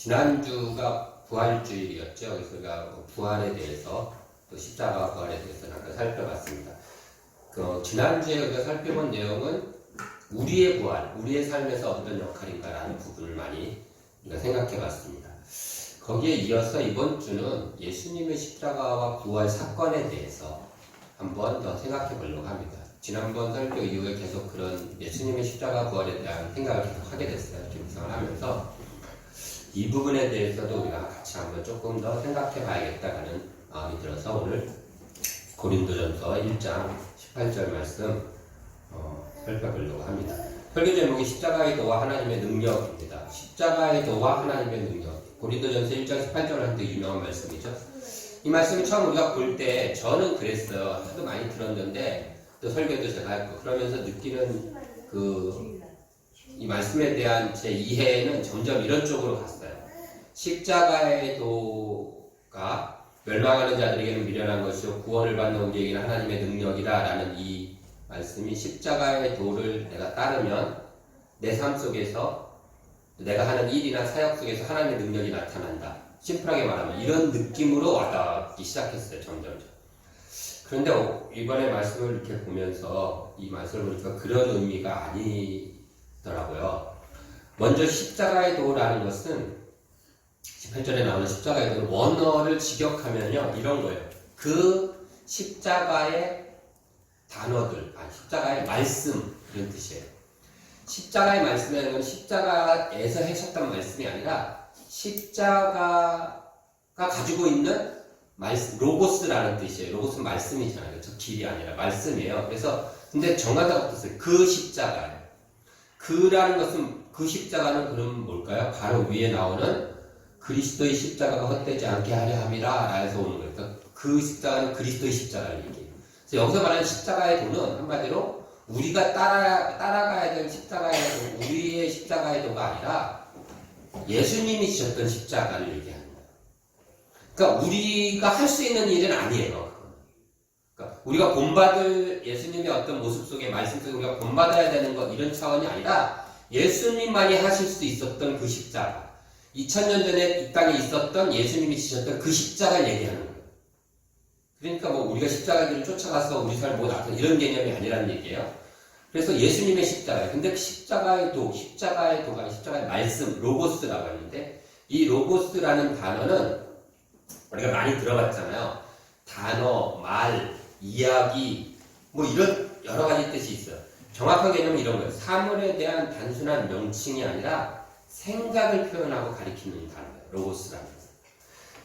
지난주가 부활주일이었죠. 그래서 우리가 부활에 대해서 또 십자가 부활에 대해서 잠깐 살펴봤습니다. 지난주에 우리가 살펴본 내용은 우리의 부활, 우리의 삶에서 어떤 역할인가라는 부분을 많이 우리가 생각해봤습니다. 거기에 이어서 이번 주는 예수님의 십자가와 부활 사건에 대해서 한번 더 생각해 보려고 합니다. 지난번 설교 이후에 계속 그런 예수님의 십자가 부활에 대한 생각을 계속 하게 됐어요. 이렇게 묵상을 하면서 이 부분에 대해서도 우리가 같이 한번 조금 더 생각해 봐야겠다는 마음이 들어서 오늘 고린도전서 1장 18절 말씀 살펴보려고 합니다. 설교 제목이 십자가의 도와 하나님의 능력입니다. 십자가의 도와 하나님의 능력. 고린도전서 1장 18절을 할 때 유명한 말씀이죠. 이 말씀을 처음 우리가 볼 때 저는 그랬어요. 하도 많이 들었는데 또 설교도 제가 했고 그러면서 느끼는 이 말씀에 대한 제 이해는 점점 이런 쪽으로 갔어요. 십자가의 도가 멸망하는 자들에게는 미련한 것이요 구원을 받는 우리에게는 하나님의 능력이다 라는 이 말씀이 십자가의 도를 내가 따르면 내 삶 속에서 내가 하는 일이나 사역 속에서 하나님의 능력이 나타난다. 심플하게 말하면 이런 느낌으로 와닿기 시작했어요. 점점. 그런데 이번에 말씀을 이렇게 보면서 이 말씀을 보니까 그런 의미가 아니더라고요. 먼저 십자가의 도라는 것은 18절에 나오는 십자가의 도는 원어를 직역하면요 이런 거예요. 그 십자가의 단어들, 십자가의 말씀 이런 뜻이에요. 십자가의 말씀이라는 건 십자가에서 하셨던 말씀이 아니라 십자가가 가지고 있는 말씀, 로고스라는 뜻이에요. 로고스는 말씀이잖아요. 그렇죠? 길이 아니라 말씀이에요. 그래서 근데 정하다고 뜻을 그 십자가예요. 그라는 것은 그 십자가는 그럼 뭘까요? 바로 위에 나오는 그리스도의 십자가가 헛되지 않게 하려 함이라 라에서 오는 거예요. 그러니까 그 십자가는 그리스도의 십자가를 얘기해요. 그래서 여기서 말하는 십자가의 도는 한마디로 우리가 따라가야 될 십자가의 도, 우리의 십자가의 도가 아니라 예수님이 지셨던 십자가를 얘기하는 거예요. 그러니까 우리가 할 수 있는 일은 아니에요. 그러니까 우리가 본받을 예수님의 어떤 모습 속에 말씀 속에 우리가 본받아야 되는 것 이런 차원이 아니라 예수님만이 하실 수 있었던 그 십자가 2000년 전에 이 땅에 있었던 예수님이 지셨던 그 십자가를 얘기하는 거예요. 그러니까 뭐 우리가 십자가 길을 쫓아가서 우리 삶을 나타내는 이런 개념이 아니라는 얘기예요. 그래서 예수님의 십자가예요. 근데 십자가의 도가 십자가의 말씀, 로고스라고 하는데 이 로고스라는 단어는 우리가 많이 들어봤잖아요. 단어, 말, 이야기 뭐 이런 여러 가지 뜻이 있어요. 정확한 개념은 이런 거예요. 사물에 대한 단순한 명칭이 아니라 생각을 표현하고 가리키는 단어예요. 로고스라는 거.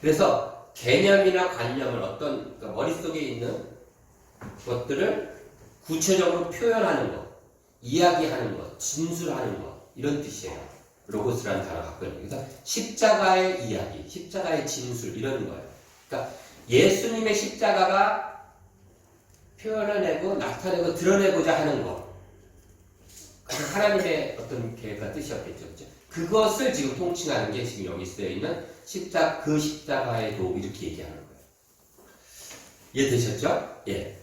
그래서 개념이나 관념을 그러니까 머릿속에 있는 것들을 구체적으로 표현하는 것, 이야기하는 것, 진술하는 것 이런 뜻이에요. 로고스라는 단어가 갖고 있는 거예요. 그래서 십자가의 이야기, 십자가의 진술 이런 거예요. 그러니까 예수님의 십자가가 표현해내고 나타내고 드러내고자 하는 것. 하나님의 어떤 계획과 뜻이었겠죠. 그렇죠? 그것을 지금 통칭하는 게 지금 여기 쓰여 있는 그 십자가의 도 이렇게 얘기하는 거예요. 이해되셨죠? 예.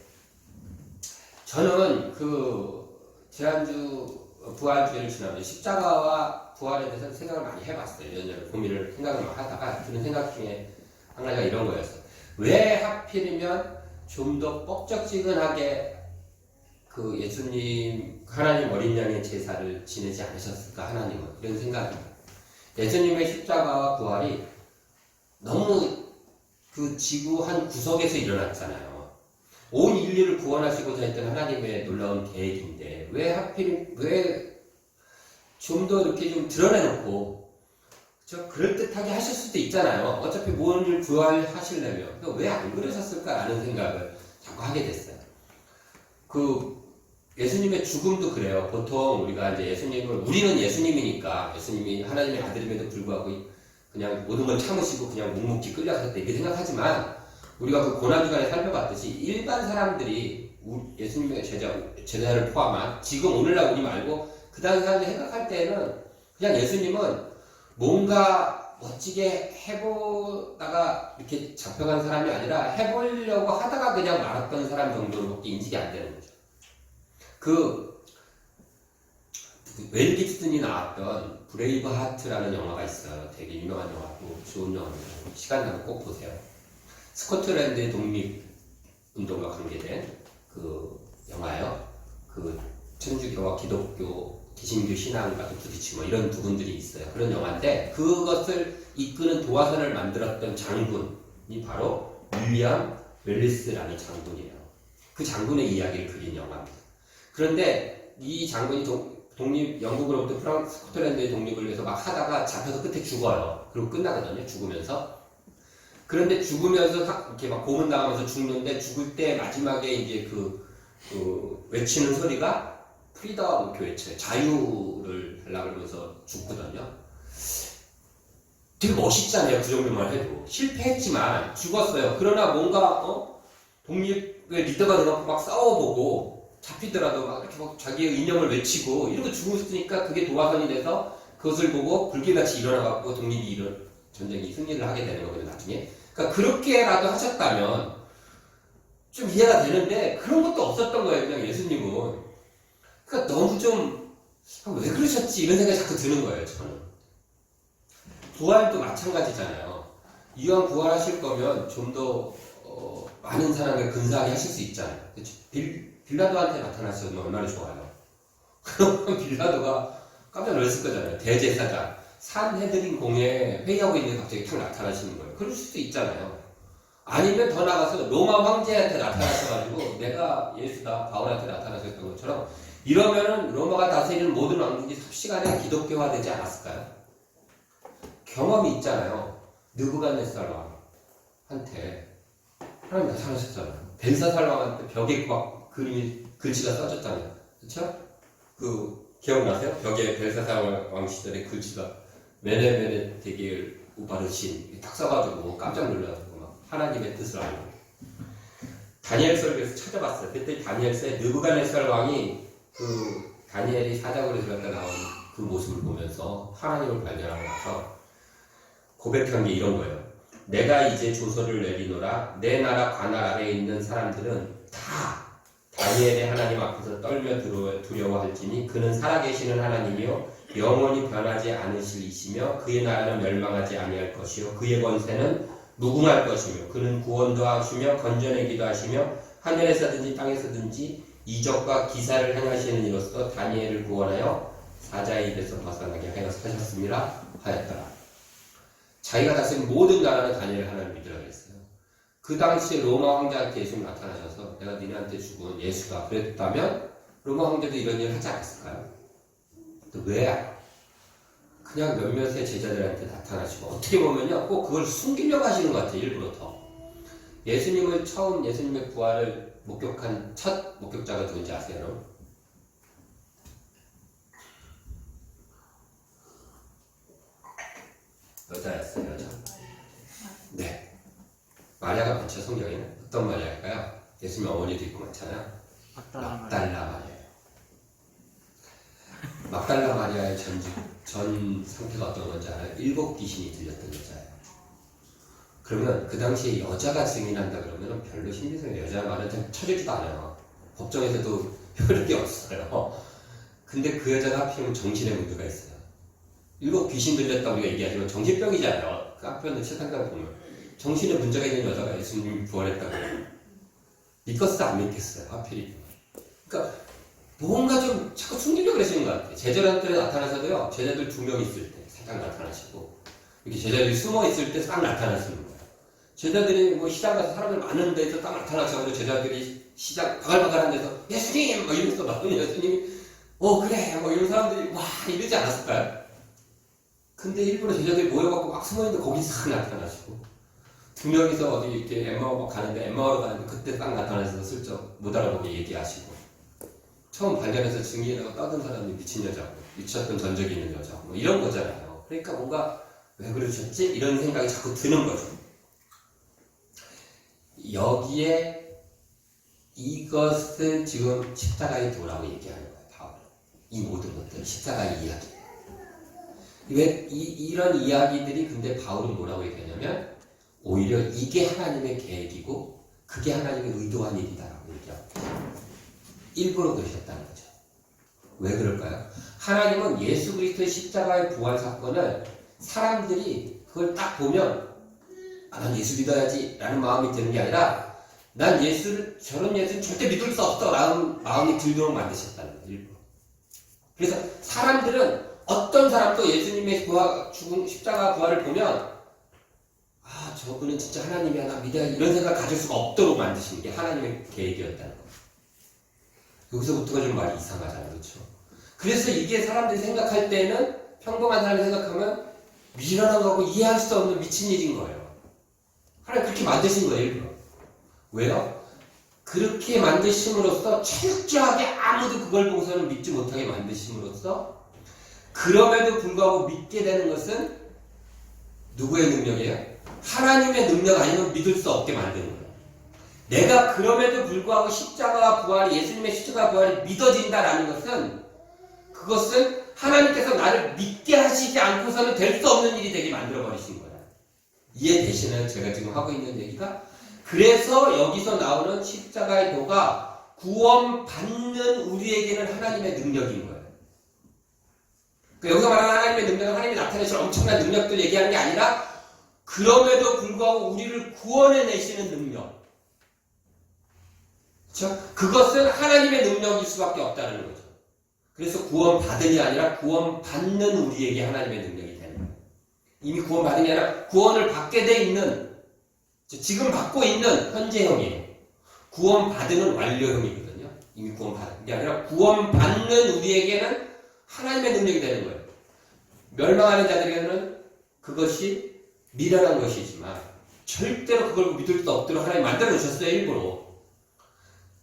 저는 지난주 부활주의를 지나면서 십자가와 부활에 대해서 생각을 많이 해봤어요. 이런저런 고민을 생각을 막 하다가 드는 생각 중에 한 가지가 이런 거였어요. 왜 하필이면 좀 더 뻑적지근하게 그 예수님 하나님 어린 양의 제사를 지내지 않으셨을까 하나님은 이런 생각입니다. 예수님의 십자가와 부활이 너무 그 지구 한 구석에서 일어났잖아요. 온 인류를 구원하시고자 했던 하나님의 놀라운 계획인데 왜 좀 더 이렇게 좀 드러내놓고 그럴듯하게 하실 수도 있잖아요. 어차피 무언을 부활하시려면 왜 안 그러셨을까라는 생각을 자꾸 하게 됐어요. 예수님의 죽음도 그래요. 보통 우리가 이제 우리는 예수님이니까 예수님이 하나님의 아들임에도 불구하고 그냥 모든 걸 참으시고 그냥 묵묵히 끌려가셨다 이렇게 생각하지만 우리가 그 고난주간에 살펴봤듯이 일반 사람들이 예수님의 제자를 포함한 지금 오늘날 우리 말고 그 당시 사람들이 생각할 때는 그냥 예수님은 뭔가 멋지게 해보다가 이렇게 잡혀간 사람이 아니라 해보려고 하다가 그냥 말았던 사람 정도로밖에 인식이 안 되는 거죠. 웰 깁슨이 나왔던 브레이브 하트라는 영화가 있어요. 되게 유명한 영화고 좋은 영화입니다. 시간 나면 꼭 보세요. 스코틀랜드의 독립운동과 관계된 그 영화예요. 그 천주교와 기독교, 개신교 신앙과 부딪히고 이런 부분들이 있어요. 그런 영화인데 그것을 이끄는 도화선을 만들었던 장군이 바로 윌리엄 웰리스라는 장군이에요. 그 장군의 이야기를 그린 영화입니다. 그런데 이 장군이 영국으로부터 스코틀랜드의 독립을 위해서 막 하다가 잡혀서 끝에 죽어요. 그리고 끝나거든요. 죽으면서. 그런데 죽으면서 이렇게 막 고문당하면서 죽는데 죽을 때 마지막에 이제 외치는 소리가 프리덤 이렇게 외쳐요. 자유를 달라고 그러면서 죽거든요. 되게 멋있잖아요. 그 정도만 해도. 실패했지만 죽었어요. 그러나 뭔가 독립의 리더가 돼갖고 막 싸워보고 잡히더라도 막 이렇게 막 자기의 이념을 외치고 이러고 죽었으니까 그게 도화선이 돼서 그것을 보고 불길같이 일어나갖고 전쟁이 승리를 하게 되는 거거든요. 나중에. 그러니까 그렇게라도 하셨다면 좀 이해가 되는데 그런 것도 없었던 거예요. 그냥 예수님은. 그러니까 너무 좀 왜 그러셨지 이런 생각이 자꾸 드는 거예요. 저는. 부활도 마찬가지잖아요. 이왕 부활하실 거면 좀 더 많은 사람을 근사하게 하실 수 있잖아요. 그렇죠? 빌라도한테 나타났으면 얼마나 좋아요. 그러면 빌라도가 깜짝 놀랐을 거잖아요. 대제사장 산헤드린 공에 회의하고 있는데 갑자기 탁 나타나시는 거예요. 그럴 수도 있잖아요. 아니면 더 나가서 로마 황제한테 나타나셔가지고 내가 예수다 바울한테 나타나셨던 것처럼 이러면은 로마가 다스리는 모든 왕국이 삽시간에 기독교화되지 않았을까요? 경험이 있잖아요. 느부갓네살 왕한테 하나님 나타나셨잖아요. 벨사살 왕한테 벽에 막 글씨가 써졌잖아요. 그렇죠? 기억나세요? 벽에 벨사살 왕 시절에 글씨가 메네메네 되길 우바르신 딱 써가지고 깜짝 놀라가지고 막 하나님의 뜻을 알고 다니엘서를 그래서 찾아봤어요. 그때 다니엘서에 느부갓네살 왕이 다니엘이 사자굴에 들어갔다 나온 그 모습을 보면서 하나님을 발견하고 나서 고백한 게 이런 거예요. 내가 이제 조서를 내리노라. 내 나라 관할 아래에 있는 사람들은 다 다니엘의 하나님 앞에서 떨며 두려워할지니 그는 살아계시는 하나님이요 영원히 변하지 않으실 이시며 그의 나라는 멸망하지 아니할 것이요 그의 권세는 무궁할 것이며 그는 구원도 하시며 건져내기도 하시며 하늘에서든지 땅에서든지 이적과 기사를 행하시는 이로써 다니엘을 구원하여 사자의 입에서 벗어나게 하여 사셨습니다 하였더라. 자기가 다스린 모든 나라는 다니엘 하나님 믿으라 그랬어요. 그 당시에 로마 황제한테 예수님 나타나셔서 내가 니네한테 죽은 예수가 그랬다면 로마 황제도 이런 일을 하지 않았을까요? 또 왜? 그냥 몇몇의 제자들한테 나타나시고 어떻게 보면요 꼭 그걸 숨기려고 하시는 것 같아요. 일부러 더. 예수님을 처음 예수님의 부활을 목격한 첫 목격자가 누군지 아세요? 여자였어요. 여자. 네. 마리아가 많죠. 성경에는. 어떤 마리아일까요? 예수님 어머니도 있고 많잖아요. 막달라 마리아예요. 막달라 마리아의 전 상태가 어떤 건지 알아요? 7 귀신이 들렸던 여자예요. 그러면 그 당시에 여자가 증인한다 그러면 별로 심리상에 여자 말은 좀 쳐주지도 않아요. 법정에서도 효력이 없어요. 근데 그 여자가 하필이면 정신에 문제가 있어요. 7 귀신 들렸다고 우리가 얘기하지만 정신병이잖아요. 그 앞에는 세상상 보면 정신에 문제가 있는 여자가 예수님이 부활했다고 믿겠어 안 믿겠어요. 하필이면. 그러니까 뭔가 좀 자꾸 숨기려고 그러시는 것 같아요. 제자들한테 나타나서도요. 제자들 2명 있을 때 살짝 나타나시고 이렇게 제자들이 숨어 있을 때 딱 나타나시는 거예요. 제자들이 뭐 시장 가서 사람들 많은 데서 딱 나타나셔가지고 제자들이 시장 바글바글한 데서 예수님! 막 이러면서 나오니 예수님이 그래! 뭐 이런 사람들이 와 이러지 않았을까요? 근데 일부러 제자들이 모여갖고 막 숨어있는데 거기 싹 나타나시고 2명이서 어디 이렇게 엠마오 가는데 엠마오로 가는데 그때 딱 나타나셔서 슬쩍 못 알아보게 얘기하시고 처음 발견해서 증인이라고 떠든 사람이 미친 여자고 미쳤던 전적이 있는 여자고 뭐 이런 거잖아요. 그러니까 뭔가 왜 그러셨지? 이런 생각이 자꾸 드는 거죠. 여기에 이것은 지금 십자가의 도라고 얘기하는 거예요. 바울은. 이 모든 것들은 십자가의 이야기. 왜 이런 이야기들이 근데 바울은 뭐라고 얘기하냐면 오히려 이게 하나님의 계획이고 그게 하나님의 의도한 일이다라고 얘기합니다. 일부러 그러셨다는 거죠. 왜 그럴까요? 하나님은 예수 그리스도의 십자가의 부활 사건을 사람들이 그걸 딱 보면 난 예수 믿어야지 라는 마음이 드는 게 아니라 난 저런 예수는 절대 믿을 수 없어 라는 마음이 들도록 만드셨다는 거예요. 일부러. 그래서 사람들은 어떤 사람도 예수님의 십자가 부활을 보면 저분은 진짜 하나님이 하나 믿어야 이런 생각 가질 수가 없도록 만드시는 게 하나님의 계획이었다는 거예요. 여기서부터가 좀 말이 이상하잖아요. 그렇죠? 그래서 이게 사람들이 생각할 때는 평범한 사람이 생각하면 미련한 거고 이해할 수 없는 미친 일인 거예요. 하나님 그렇게 만드신 거예요. 일부러. 왜요? 그렇게 만드심으로써 철저하게 아무도 그걸 보고서는 믿지 못하게 만드심으로써 그럼에도 불구하고 믿게 되는 것은 누구의 능력이에요? 하나님의 능력 아니면 믿을 수 없게 만드는 거예요. 내가 그럼에도 불구하고 십자가와 부활이 예수님의 십자가와 부활이 믿어진다라는 것은 그것은 하나님께서 나를 믿게 하시지 않고서는 될 수 없는 일이 되게 만들어버리신 거예요. 이해되시나요? 제가 지금 하고 있는 얘기가? 그래서 여기서 나오는 십자가의 도가 구원받는 우리에게는 하나님의 능력인 거예요. 여기서 말하는 하나님의 능력은 하나님이 나타내실 엄청난 능력들 얘기하는 게 아니라 그럼에도 불구하고 우리를 구원해내시는 능력. 그렇죠? 그것은 하나님의 능력일 수밖에 없다는 거죠. 그래서 구원받은이 아니라 구원받는 우리에게 하나님의 능력이 되는 거예요. 이미 구원받은 게 아니라 구원을 받게 돼 있는, 지금 받고 있는 현재형이에요. 구원받은 완료형이거든요. 이미 구원받은 게 아니라 구원받는 우리에게는 하나님의 능력이 되는 거예요. 멸망하는 자들에게는 그것이 미련한 것이지만 절대로 그걸 믿을 수 없도록 하나님 만들어 놓으셨어요. 일부러.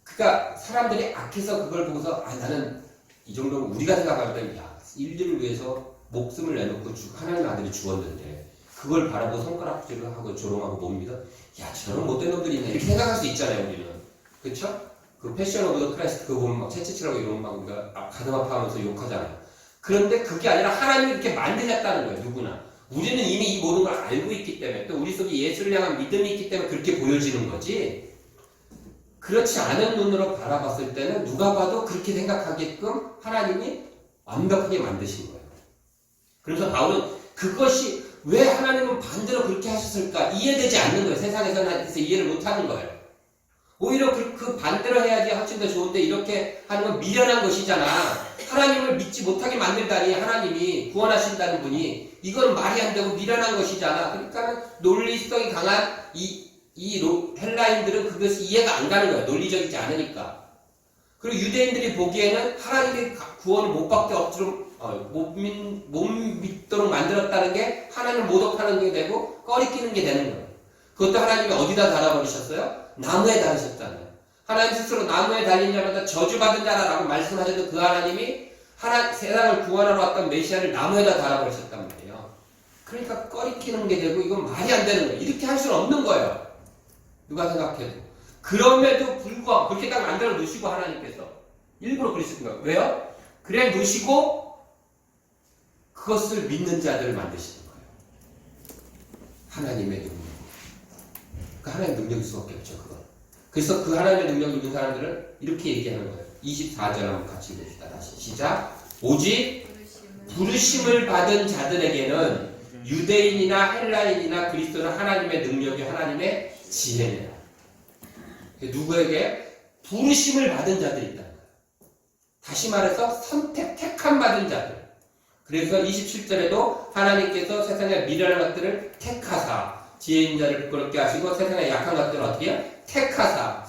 그러니까 사람들이 악해서 그걸 보고서 나는 이 정도면 우리가 생각할 때 인류를 위해서 목숨을 내놓고 하나님 아들이 죽었는데 그걸 바라보고 손가락질을 하고 조롱하고 못 믿어? 저런 못된 놈들이 있네 이렇게 생각할 수 있잖아요. 우리는. 그쵸? 그 패션 오브 더 크라이스트 그거 보면 막 채찍질하고 이러면 막 우리가 가슴 아파하면서 욕하잖아요. 그런데 그게 아니라 하나님이 이렇게 만드셨다는 거예요. 누구나. 우리는 이미 이 모든 걸 알고 있기 때문에 또 우리 속에 예수를 향한 믿음이 있기 때문에 그렇게 보여지는 거지. 그렇지 않은 눈으로 바라봤을 때는 누가 봐도 그렇게 생각하게끔 하나님이 완벽하게 만드신 거예요. 그래서 바울은 그것이 왜 하나님은 반대로 그렇게 하셨을까 이해되지 않는 거예요. 세상에서는 이해를 못하는 거예요. 오히려 그 반대로 해야지 훨씬 더 좋은데 이렇게 하는 건 미련한 것이잖아. 하나님을 믿지 못하게 만들다니 하나님이 구원하신다는 분이 이건 말이 안 되고 미련한 것이잖아. 그러니까 논리성이 강한 이 헬라인들은 그것이 이해가 안 가는 거야. 논리적이지 않으니까. 그리고 유대인들이 보기에는 하나님의 구원을 못 받게 없도록 못 믿도록 만들었다는 게 하나님을 모독하는 게 되고 꺼리끼는 게 되는 거예요. 그것도 하나님이 어디다 달아버리셨어요? 나무에 달으셨잖아요. 하나님 스스로 나무에 달린 자마다 저주받은 자라라고 말씀하셨던 그 하나님이 세상을 구원하러 왔던 메시아를 나무에다 달아버리셨단 말이에요. 그러니까 꺼리끼는 게 되고 이건 말이 안 되는 거예요. 이렇게 할 수는 없는 거예요. 누가 생각해도. 그럼에도 불구하고 그렇게 딱 만들어 놓으시고 하나님께서 일부러 그러시는 거예요. 왜요? 그래 놓으시고 그것을 믿는 자들을 만드시는 거예요. 하나님의 능력. 그 하나님의 능력일 수밖에 없죠. 그건. 그래서 그 하나님의 능력이 있는 사람들은 이렇게 얘기하는 거예요. 24절 한번 같이 읽읍시다. 다시 시작. 오직 부르심을 받은 자들에게는 유대인이나 헬라인이나 그리스도는 하나님의 능력이 하나님의 지혜냐. 누구에게? 부르심을 받은 자들이 있다는 거예요. 다시 말해서 택함 받은 자들. 그래서 27절에도 하나님께서 세상의 미련한 것들을 택하사 지혜 있는 자를 부끄럽게 하시고 세상의 약한 것들을 어떻게 해요? 택하사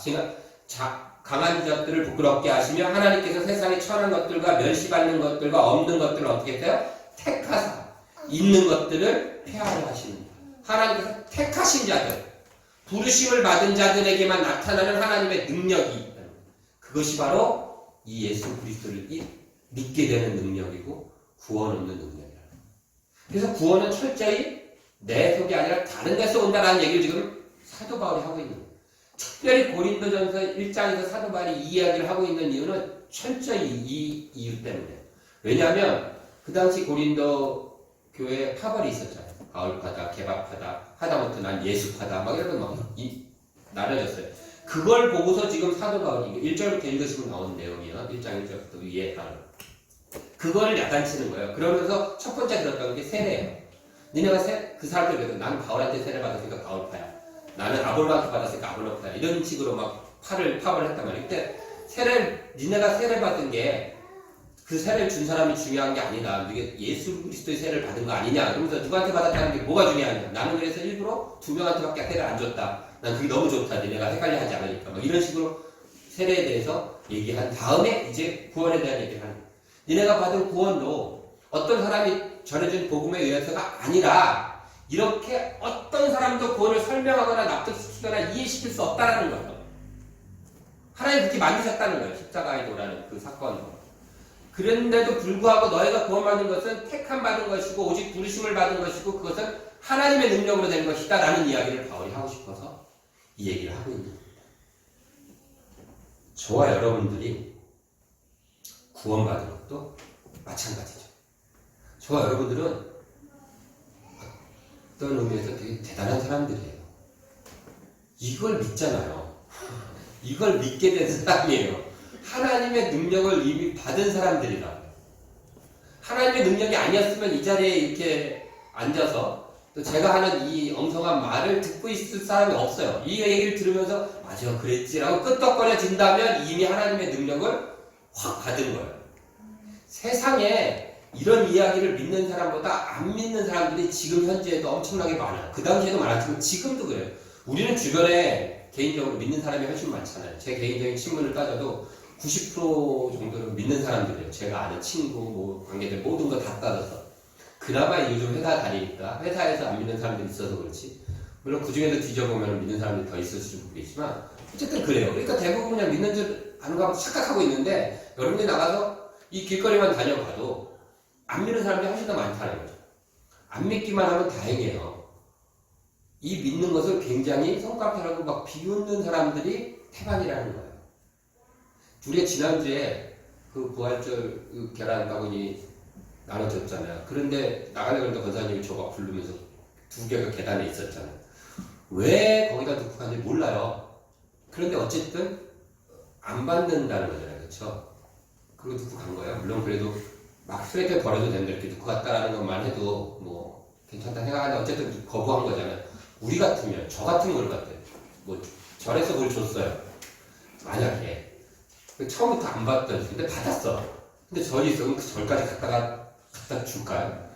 강한 자들을 부끄럽게 하시며 하나님께서 세상의 천한 것들과 멸시받는 것들과 없는 것들을 어떻게 해요? 택하사 있는 것들을 폐하려 하십니다. 하나님께서 택하신 자들, 부르심을 받은 자들에게만 나타나는 하나님의 능력이 있다. 그것이 바로 이 예수 그리스도를 믿게 되는 능력이고 구원 얻는 능력이라. 그래서 구원은 철저히 내 속이 아니라 다른 데서 온다라는 얘기를 지금 사도 바울이 하고 있는 거예요. 특별히 고린도전서 1장에서 사도 바울이 이 이야기를 하고 있는 이유는 철저히 이 이유 때문에. 왜냐하면 그 당시 고린도 교회에 파벌이 있었잖아요. 바울파다, 개바파다, 하다못해 난 예수파다 막 이런 거 나눠졌어요. 그걸 보고서 지금 사도 바울이 1절부터 읽으시면 나오는 내용이에요. 1장 1절부터 위에 따로. 그거를 야단치는 거예요. 그러면서 첫 번째 들었던 게 세례예요. 니네가 그 사람들 그래도 나는 바울한테 세례 받았으니까 바울파야. 나는 아볼로한테 받았으니까 아볼로파야. 이런 식으로 막 파업을 했단 말이에요. 근데 니네가 세례 받은 게 그 세례를 준 사람이 중요한 게 아니다. 이게 예수 그리스도의 세례를 받은 거 아니냐. 그러면서 누구한테 받았다는 게 뭐가 중요하냐. 나는 그래서 일부러 2명한테밖에 세례를 안 줬다. 난 그게 너무 좋다. 니네가 헷갈려 하지 않으니까. 막 이런 식으로 세례에 대해서 얘기한 다음에 이제 구원에 대한 얘기를 하는 거예요. 니네가 받은 구원도 어떤 사람이 전해준 복음에 의해서가 아니라 이렇게 어떤 사람도 구원을 설명하거나 납득시키거나 이해시킬 수 없다라는 거예요. 하나님 그렇게 만드셨다는 거예요. 십자가에 도라는 그 사건으로. 그런데도 불구하고 너희가 구원받는 것은 택함 받은 것이고 오직 부르심을 받은 것이고 그것은 하나님의 능력으로 된 것이다 라는 이야기를 바울이 하고 싶어서 이 얘기를 하고 있는 겁니다. 저와 여러분들이 구원받은 것도 마찬가지죠. 저와 여러분들은 어떤 의미에서 되게 대단한 사람들이에요. 이걸 믿잖아요. 이걸 믿게 된 사람이에요. 하나님의 능력을 이미 받은 사람들이라고. 하나님의 능력이 아니었으면 이 자리에 이렇게 앉아서 또 제가 하는 이 엉성한 말을 듣고 있을 사람이 없어요. 이 얘기를 들으면서 맞아 그랬지라고 끄떡거려진다면 이미 하나님의 능력을 확 받은 거예요. 세상에 이런 이야기를 믿는 사람보다 안 믿는 사람들이 지금 현재에도 엄청나게 많아요. 그 당시에도 많았지만 지금도 그래요. 우리는 주변에 개인적으로 믿는 사람이 훨씬 많잖아요. 제 개인적인 친분을 따져도 90% 정도는 믿는 사람들이에요. 제가 아는 친구, 관계들 모든 거 다 따져서. 그나마 요즘 회사 다니니까 회사에서 안 믿는 사람들이 있어서 그렇지. 물론 그 중에도 뒤져보면 믿는 사람들이 더 있을지 모르겠지만 어쨌든 그래요. 그러니까 대부분 그냥 믿는 줄 아는 거 착각하고 있는데 여러분들이 나가서 이 길거리만 다녀봐도 안 믿는 사람들이 훨씬 더 많다는 거죠. 안 믿기만 하면 다행이에요. 이 믿는 것을 굉장히 손가락질하고 막 비웃는 사람들이 태반이라는 거예요. 우리가 지난주에 그 부활절 그 계란 바구니 나눠줬잖아요. 그런데 나가려고 했는데 권사님이 저가 부르면서 2개가 계단에 있었잖아요. 왜 거기다 놓고 갔는지 몰라요. 그런데 어쨌든 안 받는다는 거잖아요. 그렇죠? 그리고 놓고 간 거예요. 물론 그래도 막 쓰레기에 버려도 된다 이렇게 놓고 갔다라는 것만 해도 뭐 괜찮다 생각하는데 어쨌든 거부한 거잖아요. 우리 같으면 저 같은 걸 같아요. 뭐 절에서 뭘 줬어요. 만약에 처음부터 안 받던 근데 받았어. 근데 절이 있으면 그 절까지 갖다 줄까요?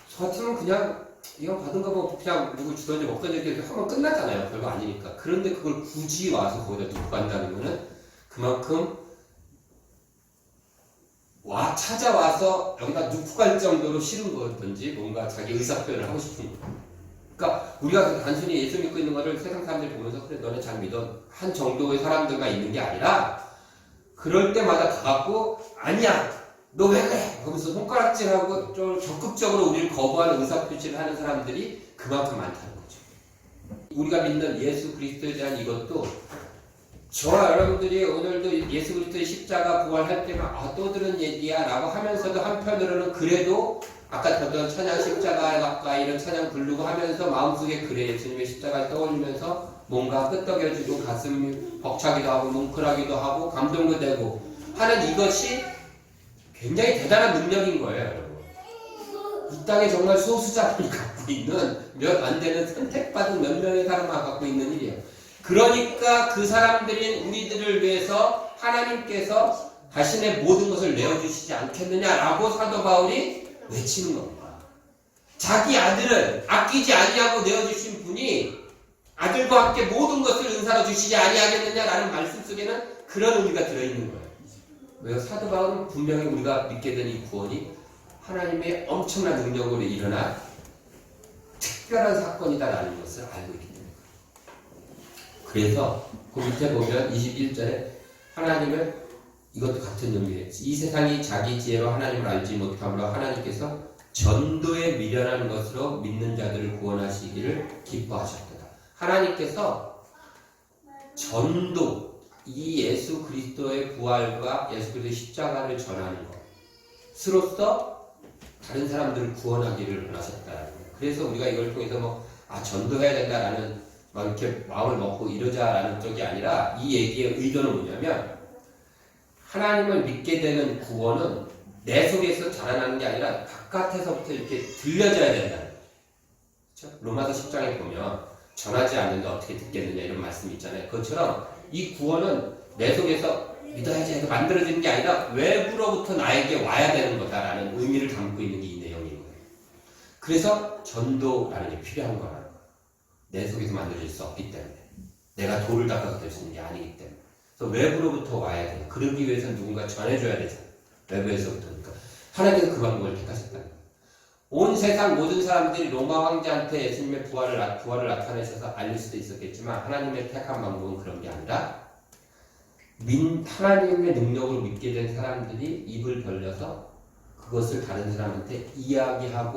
저 같으면 그냥 이거 받은 거 뭐 그냥 누구 주던지 먹던지 이렇게 하면 끝나잖아요. 별거 아니니까. 그런데 그걸 굳이 와서 거기다 놓고 간다는 거는 그만큼 찾아와서 여기다 놓고 갈 정도로 싫은 거든지 뭔가 자기 의사표현을 하고 싶은 거예요. 그러니까 우리가 단순히 예수 믿고 있는 거를 세상 사람들이 보면서 그래 너네 잘 믿어 한 정도의 사람들만 있는 게 아니라 그럴 때마다 가갖고 아니야 너 왜 그래 그러면서 손가락질하고 좀 적극적으로 우리를 거부하는 의사표시를 하는 사람들이 그만큼 많다는 거죠. 우리가 믿는 예수 그리스도에 대한 이것도 저와 여러분들이 오늘도 예수 그리스도의 십자가 부활할 때만 또 들은 얘기야 라고 하면서도 한편으로는 그래도 아까 듣던 찬양 십자가 가까이 이런 찬양 부르고 하면서 마음속에 그래 예수님의 십자가를 떠올리면서 뭔가 끄떡여지고 가슴이 벅차기도 하고 뭉클하기도 하고 감동도 되고 하는 이것이 굉장히 대단한 능력인 거예요. 여러분. 이 땅에 정말 소수자만이 갖고 있는 몇 안 되는 선택받은 몇 명의 사람만 갖고 있는 일이에요. 그러니까 그 사람들인 우리들을 위해서 하나님께서 자신의 모든 것을 내어주시지 않겠느냐라고 사도 바울이 외치는 겁니다. 자기 아들을 아끼지 아니하고 내어주신 분이 아들과 함께 모든 것을 은사로 주시지 아니하겠느냐라는 말씀 속에는 그런 의미가 들어있는 거예요. 왜요? 사도 바울은 분명히 우리가 믿게 된 이 구원이 하나님의 엄청난 능력으로 일어난 특별한 사건이다라는 것을 알고 있기 때문에 그래서 그 밑에 보면 21절에 하나님을 이것도 같은 의미예요. 이 세상이 자기 지혜로 하나님을 알지 못함으로 하나님께서 전도에 미련한 것으로 믿는 자들을 구원하시기를 기뻐하셨다. 하나님께서 전도, 이 예수 그리스도의 부활과 예수 그리스도의 십자가를 전하는 것으로서 다른 사람들을 구원하기를 원하셨다는 거예요. 그래서 우리가 이걸 통해서 전도해야 된다라는 막 이렇게 마음을 먹고 이러자라는 쪽이 아니라 이 얘기의 의도는 뭐냐면 하나님을 믿게 되는 구원은 내 속에서 자라나는 게 아니라 바깥에서부터 이렇게 들려져야 된다는 거예요. 그렇죠? 로마서 10장에 보면 전하지 않는데 어떻게 듣겠느냐 이런 말씀이 있잖아요. 그것처럼 이 구원은 내 속에서 믿어야지 해서 만들어지는 게 아니라 외부로부터 나에게 와야 되는 거다라는 의미를 담고 있는 게 이 내용인 거예요. 그래서 전도라는 게 필요한 거라는 거예요. 내 속에서 만들어질 수 없기 때문에. 내가 돌을 닦아서 될 수 있는 게 아니기 때문에. 그래서 외부로부터 와야 돼요. 그러기 위해서는 누군가 전해줘야 되잖아요. 외부에서부터니까. 하나님께서 그 방법을 택하셨다는 거예요. 온 세상 모든 사람들이 로마 황제한테 예수님의 부활을 나타내셔서 알릴 수도 있었겠지만 하나님의 택한 방법은 그런 게 아니라 하나님의 능력으로 믿게 된 사람들이 입을 벌려서 그것을 다른 사람한테 이야기하는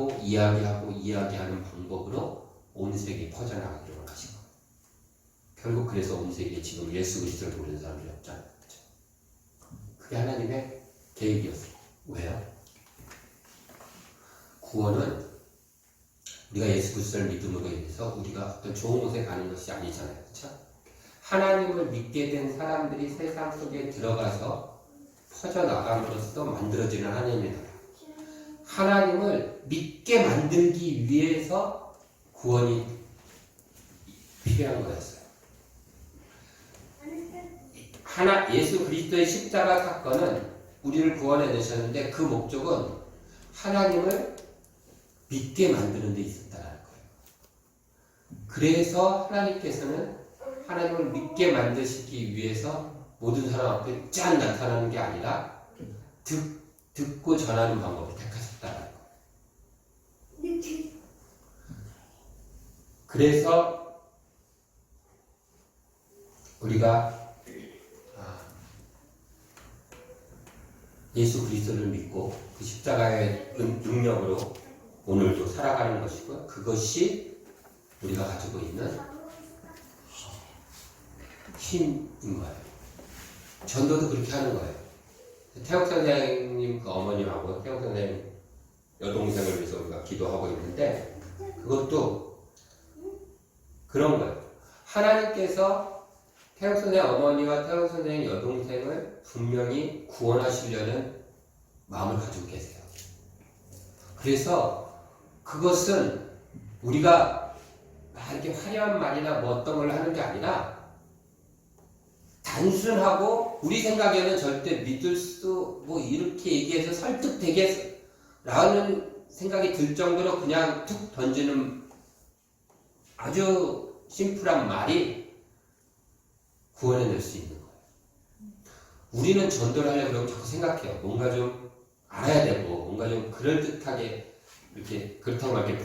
방법으로 온 세계에 퍼져나가기로 하신 거예요. 결국 그래서 온 세계에 지금 예수 그리스도를 모르는 사람들이 없잖아요. 그렇죠? 그게 하나님의 계획이었어요. 왜요? 구원은 우리가 예수 그리스도를 믿음으로 인해서 우리가 어떤 좋은 곳에 가는 것이 아니잖아요. 그렇죠? 하나님을 믿게 된 사람들이 세상 속에 들어가서 퍼져나감으로써 만들어지는 하나님의 나라. 하나님을 믿게 만들기 위해서 구원이 필요한 거였어요. 예수 그리스도의 십자가 사건은 우리를 구원해 내셨는데 그 목적은 하나님을 믿게 만드는 데 있었다는 거예요. 그래서 하나님께서는 하나님을 믿게 만드시기 위해서 모든 사람 앞에 짠 나타나는 게 아니라 듣고 전하는 방법을 택하셨다는 거예요. 그래서 우리가 예수 그리스도를 믿고 그 십자가의 능력으로 오늘도 살아가는 것이고 그것이 우리가 가지고 있는 힘인 거예요. 전도도 그렇게 하는 거예요. 태욱 선생님 그 어머님하고 태욱 선생님 여동생을 위해서 우리가 기도하고 있는데 그것도 그런 거예요. 하나님께서 태욱 선생님 어머니와 태욱 선생님 여동생을 분명히 구원하시려는 마음을 가지고 계세요. 그래서 그것은 우리가 이렇게 화려한 말이나 뭐 어떤 걸 하는 게 아니라 단순하고 우리 생각에는 절대 믿을 수 뭐 이렇게 얘기해서 설득되겠라는 생각이 들 정도로 그냥 툭 던지는 아주 심플한 말이 구원해낼 수 있는 거예요. 우리는 전도를 하려고 그러면 자꾸 생각해요. 뭔가 좀 알아야 되고 뭔가 좀 그럴듯하게 이렇게 그렇다고 이렇게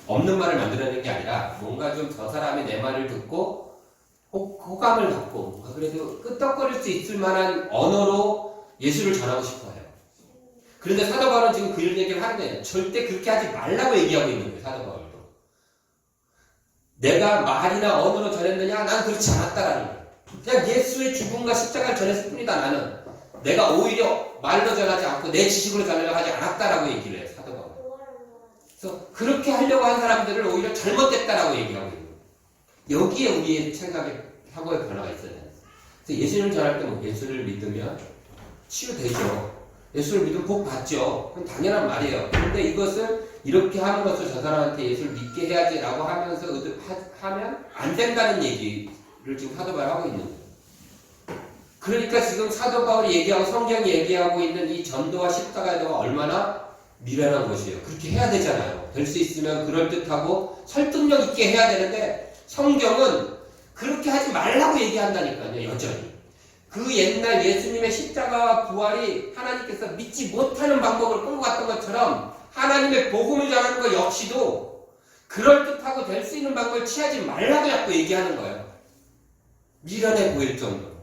없는 말을 만들어내는 게 아니라 뭔가 좀 저 사람이 내 말을 듣고 호감을 갖고 그래도 끄떡거릴 수 있을 만한 언어로 예수를 전하고 싶어요. 그런데 사도 바울은 지금 그런 얘기를 하는데 절대 그렇게 하지 말라고 얘기하고 있는 거예요. 사도 바울도. 내가 말이나 언어로 전했느냐? 난 그렇지 않았다라는 거예요. 그냥 예수의 죽음과 십자가를 전했을 뿐이다. 나는 내가 오히려 말로 전하지 않고 내 지식으로 전하려고 하지 않았다라고 얘기를 해요. 사도 바울은. 그래서 그렇게 하려고 한 사람들을 오히려 잘못됐다라고 얘기하고 있는 거예요. 여기에 우리의 생각의 사고의 변화가 있어야 돼요. 그래서 예수님을 전할 때 뭐 예수를 믿으면 치유되죠. 예수를 믿으면 복 받죠. 그건 당연한 말이에요. 그런데 이것을 이렇게 함으로써 저 사람한테 예수를 믿게 해야지라고 하면서 하면 안 된다는 얘기를 지금 사도 바울이 하고 있는 거예요. 그러니까 지금 사도 바울이 얘기하고 성경이 얘기하고 있는 이 전도와 십자가의 도가 얼마나 미련한 것이에요. 그렇게 해야 되잖아요. 될 수 있으면 그럴듯하고 설득력 있게 해야 되는데 성경은 그렇게 하지 말라고 얘기한다니까요. 여전히. 그 옛날 예수님의 십자가와 부활이 하나님께서 믿지 못하는 방법으로 끌고 갔던 것처럼 하나님의 복음을 전하는 것 역시도 그럴듯하고 될 수 있는 방법을 취하지 말라고 자꾸 얘기하는 거예요. 미련해 보일 정도로.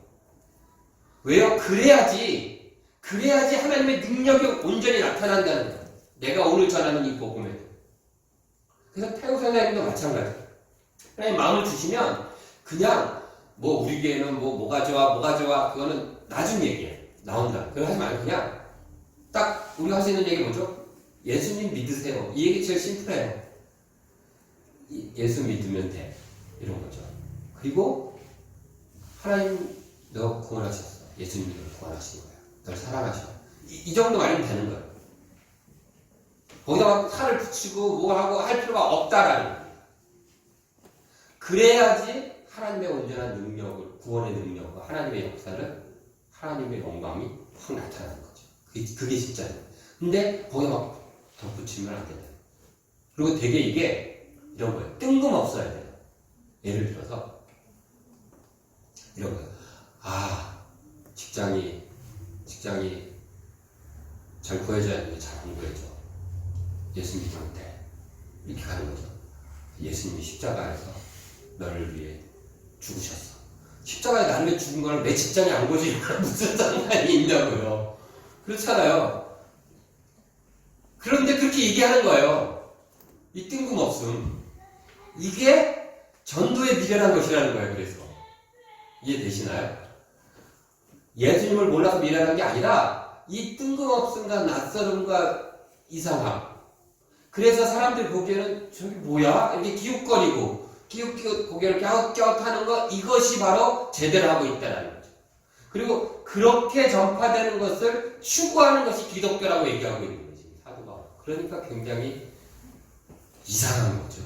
왜요? 그래야지 하나님의 능력이 온전히 나타난다는 거예요. 내가 오늘 전하는 이 복음에. 그래서 태국 선생님도 마찬가지예요. 하나님 마음을 주시면 그냥 뭐 우리 교회는 뭐가 좋아 그거는 나중 얘기예요. 나온다. 그거 하지 말고 그냥 딱 우리가 할 수 있는 얘기 뭐죠? 예수님 믿으세요. 이 얘기 제일 심플해요. 예수 믿으면 돼. 이런 거죠. 그리고 하나님 너 구원하셨어. 예수님이 널 구원하신 거야. 널 사랑하셔. 이 정도 알면 되는 거예요. 거기다가 살을 붙이고 뭐 하고 할 필요가 없다라는 거예요. 그래야지 하나님의 온전한 능력을, 구원의 능력과 하나님의 역사를, 하나님의 영광이 확 나타나는 거죠. 그게 진짜예요. 근데 거기에 막 덧붙이면 안 된다. 그리고 되게 이게 이런 거예요. 뜬금없어야 돼요. 예를 들어서 이런 거예요. 아, 직장이 잘 구해줘야 되는데 잘 안 구해줘. 예수님한테 이렇게 가는 거죠. 예수님이 십자가에서 너를 위해 죽으셨어. 십자가에 나를 위해 죽은 거랑 내 직장이 안 구해지는 거랑 무슨 상관이 있냐고요. 그렇잖아요. 그런데 그렇게 얘기하는 거예요. 이 뜬금없음. 이게 전도에 미련한 것이라는 거예요. 그래서 이해되시나요? 예수님을 몰라서 미련한 게 아니라 이 뜬금없음과 낯설음과 이상함. 그래서 사람들이 보기에는 저기 뭐야? 이렇게 기웃거리고 고개를 껴하는 거, 이것이 바로 제대로 하고 있다는 거죠. 그리고 그렇게 전파되는 것을 추구하는 것이 기독교라고 얘기하고 있는 거지, 사도가. 그러니까 굉장히 이상한 거죠.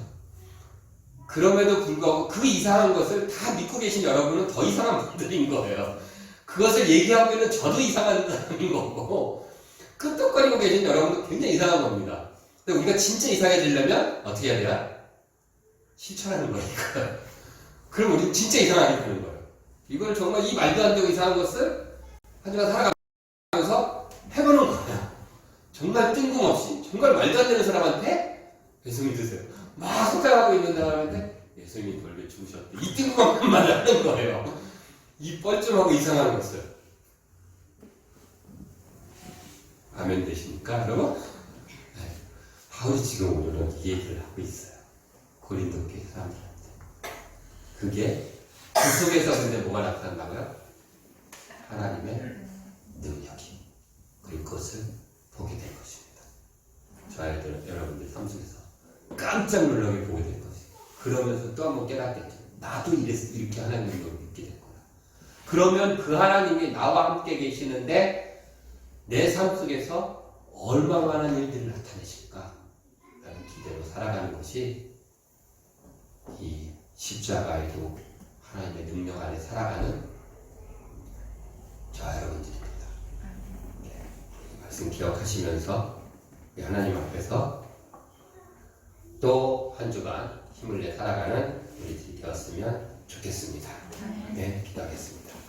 그럼에도 불구하고 그 이상한 것을 다 믿고 계신 여러분은 더 이상한 분들인 거예요. 그것을 얘기하고 있는 저도 이상한 사람인 거고, 끄떡거리고 계신 여러분도 굉장히 이상한 겁니다. 근데 우리가 진짜 이상해지려면 어떻게 해야 돼요? 실천하는 거니까. 그럼 우리 진짜 이상하게 되는 거예요. 이걸 정말 이 말도 안 되고 이상한 것을 한 주간 살아가면서 해보는 거예요. 정말 뜬금없이, 정말 말도 안 되는 사람한테 예수 믿으세요. 막 속상하고 있는 사람한테 예수님이 돌려 죽으셨대. 이 뜬금없는 말을 하는 거예요. 이 뻘쭘하고 이상한 것을. 아멘 되십니까, 여러분? 네. 바울이 지금 오늘은 이 얘기를 하고 있어요. 고린도 교회 사람들한테. 그게 그 속에서 근데 뭐가 나타난다고요? 하나님의 능력이. 그리고 그것을 보게 될 것입니다. 저희들, 여러분들 삶 속에서 깜짝 놀라게 보게 될 것이에요. 그러면서 또 한번 깨닫겠죠. 나도 이렇게 하나님의 능력을 믿게 될 거야. 그러면 그 하나님이 나와 함께 계시는데 내 삶 속에서 얼마나 많은 일들을 나타내실까? 라는 기대로 살아가는 것이 이 십자가에도 하나님의 능력 안에 살아가는 저 여러분들입니다. 네. 이 말씀 기억하시면서 하나님 앞에서 또 한 주간 힘을 내 살아가는 우리들이 되었으면 좋겠습니다. 네, 기도하겠습니다.